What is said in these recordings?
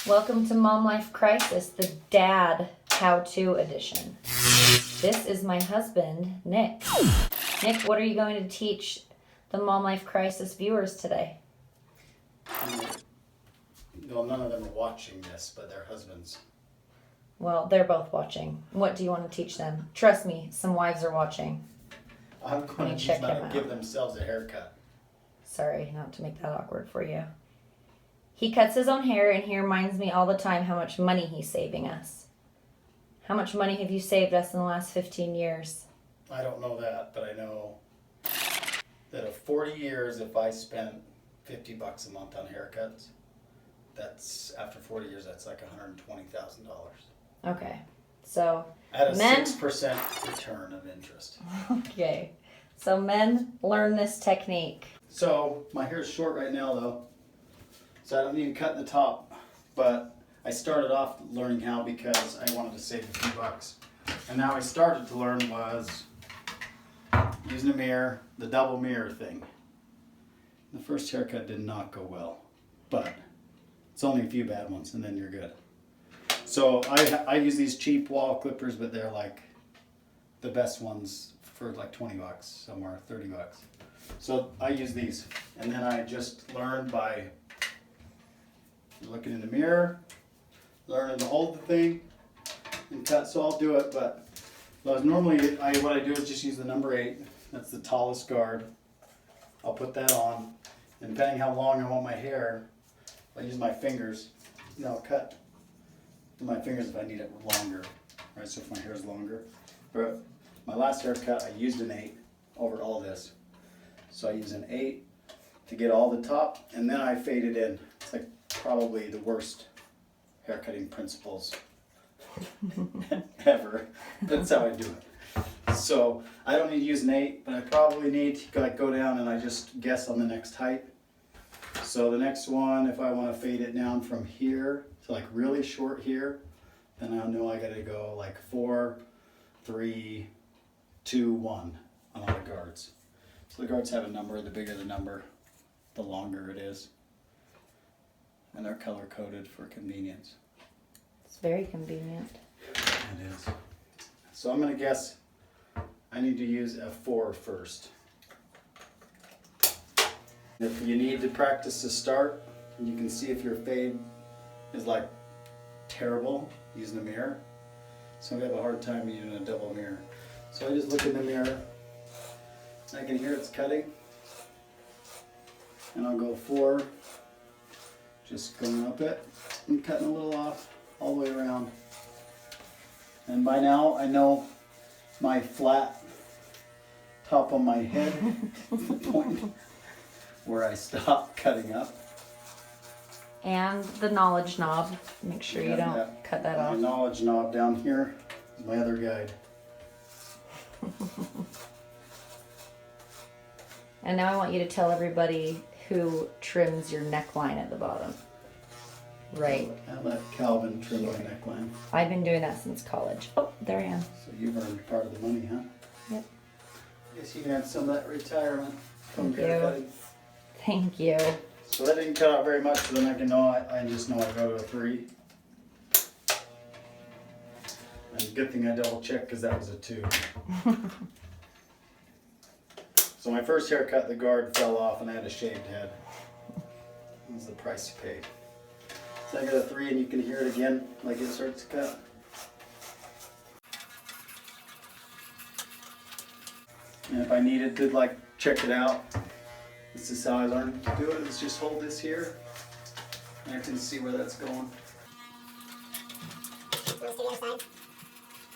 Welcome to Mom Life Crisis, the dad how-to edition. This is my husband, Nick. Nick, what are you going to teach the Mom Life Crisis viewers today? Well, none of them are watching this, but their husbands. Well, they're both watching. What do you want to teach them? Trust me, some wives are watching. I'm going to teach them how to give themselves a haircut. Sorry, not to make that awkward for you. He cuts his own hair, and he reminds me all the time how much money he's saving us. How much money have you saved us in the last 15 years? I don't know that, but I know that of 40 years, if I spent $50 a month on haircuts, that's after 40 years, that's like $120,000. Okay, so At a men... 6% return of interest. Okay, so men, learn this technique. So my hair is short right now, though, so I don't need to cut the top, but I started off learning how because I wanted to save a few bucks. And now I started to learn was using a mirror, the double mirror thing. The first haircut did not go well, but it's only a few bad ones and then you're good. So I use these cheap wall clippers, but they're like the best ones for like 20 bucks, somewhere 30 bucks. So I use these, and then I just learned by looking in the mirror, learning to hold the thing and cut. So I'll do it, but normally what I do is just use the number 8. That's the tallest guard. I'll put that on, and depending how long I want my hair, I'll use my fingers. And I'll cut with my fingers if I need it longer, right? So if my hair is longer. But my last haircut, I used an 8 over all this. So I use an 8 to get all the top, and then I fade it in. It's like probably the worst haircutting principles ever. That's how I do it. So I don't need to use an 8, but I probably need to like go down and I just guess on the next height. So the next one, if I want to fade it down from here to like really short here, then I know I got to go like 4, 3, 2, 1 on all the guards. So the guards have a number. The bigger the number, the longer it is. And they're color coded for convenience. It's very convenient. It is. So I'm going to guess I need to use a 4 first. If you need to practice to start, you can see if your fade is like terrible using the mirror. So I have a hard time using a double mirror. So I just look in the mirror. I can hear it's cutting. And I'll go 4. Just going up it and cutting a little off all the way around. And by now I know my flat top on my head is the point where I stop cutting up. And the knowledge knob. Make sure you don't cut that off. My knowledge knob down here is my other guide. And now I want you to tell everybody who trims your neckline at the bottom. Right. I let Calvin trim my neckline. I've been doing that since college. Oh, there I am. So you've earned part of the money, huh? Yep. I guess you can have some of that retirement from Thank you. haircutting. Thank you. So that didn't cut out very much, so then I can know, I just know I go to a 3. And good thing I double checked because that was a 2. So my first haircut, the guard fell off and I had a shaved head. That was the price you paid. So I got a 3 and you can hear it again, like it starts to cut. And if I needed to like check it out, this is how I learned to do it, is just hold this here and I can see where that's going.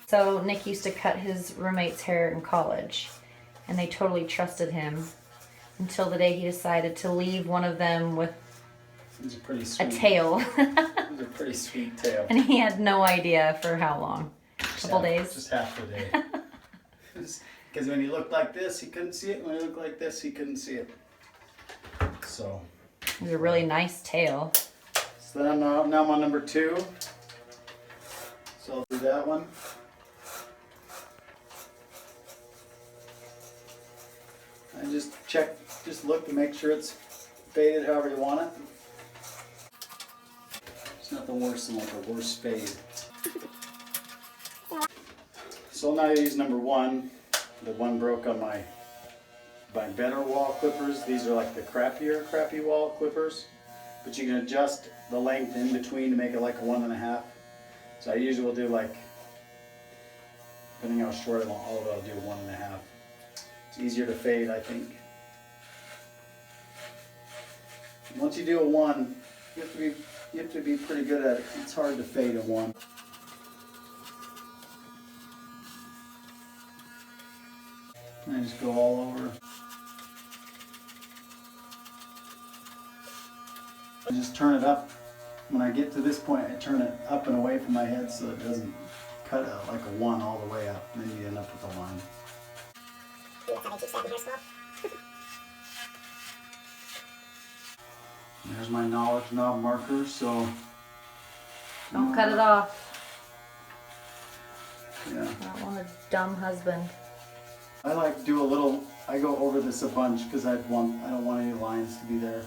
So Nick used to cut his roommate's hair in college, and they totally trusted him until the day he decided to leave one of them with It's a pretty sweet tail. It's a pretty sweet tail. And he had no idea for how long. A couple days. Just half the day. Because when he looked like this, he couldn't see it. When he looked like this, he couldn't see it. So. It was a really nice tail. So then now I'm on number 2. So I'll do that one. And just look to make sure it's faded however you want it. Nothing worse than like a worse fade. So now I use number one. The one broke on my better wall clippers. These are like the crappy wall clippers. But you can adjust the length in between to make it like a 1.5. So I usually will do like, depending how short I want, I'll do 1.5. It's easier to fade, I think. Once you do a 1, you have to be pretty good at it. It's hard to fade a 1. And I just go all over. I just turn it up. When I get to this point, I turn it up and away from my head so it doesn't cut out like a 1 all the way up. And then you end up with a line. There's my knowledge knob marker, so Don't cut it off. yeah. I don't want a dumb husband. I like do a little. I go over this a bunch because I don't want any lines to be there.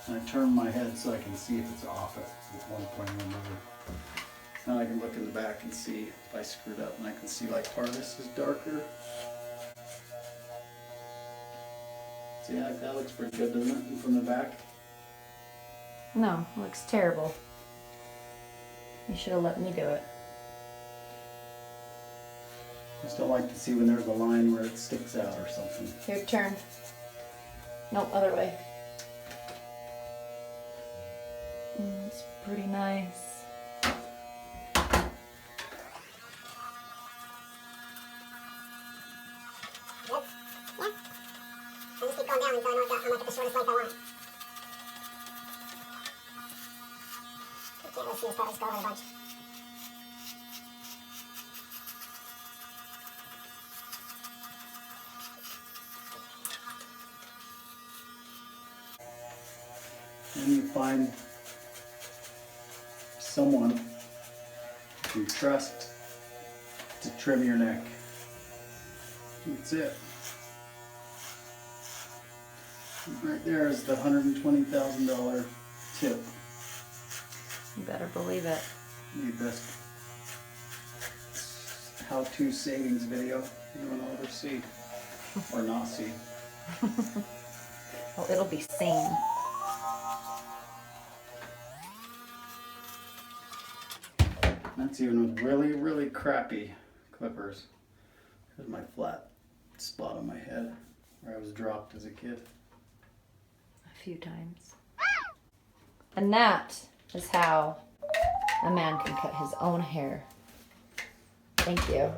And I turn my head so I can see if it's off at one point or another. Now I can look in the back and see if I screwed up, and I can see like part of this is darker. See, like that looks pretty good, doesn't it, from the back? No, it looks terrible. You should have let me do it. I just don't like to see when there's a line where it sticks out or something. Your turn. Nope, other way. It's pretty nice. I just keep going down until I know I'm like at the shortest length I want. You can't really see this part, I just go over a bunch. And you find someone you trust to trim your neck. That's it. Right there is the $120,000 tip. You better believe it. The best how-to savings video anyone will ever see. Or not see. Well, it'll be seen. That's even with really, really crappy clippers. Here's my flat spot on my head where I was dropped as a kid. A few times. And that is how a man can cut his own hair. Thank you.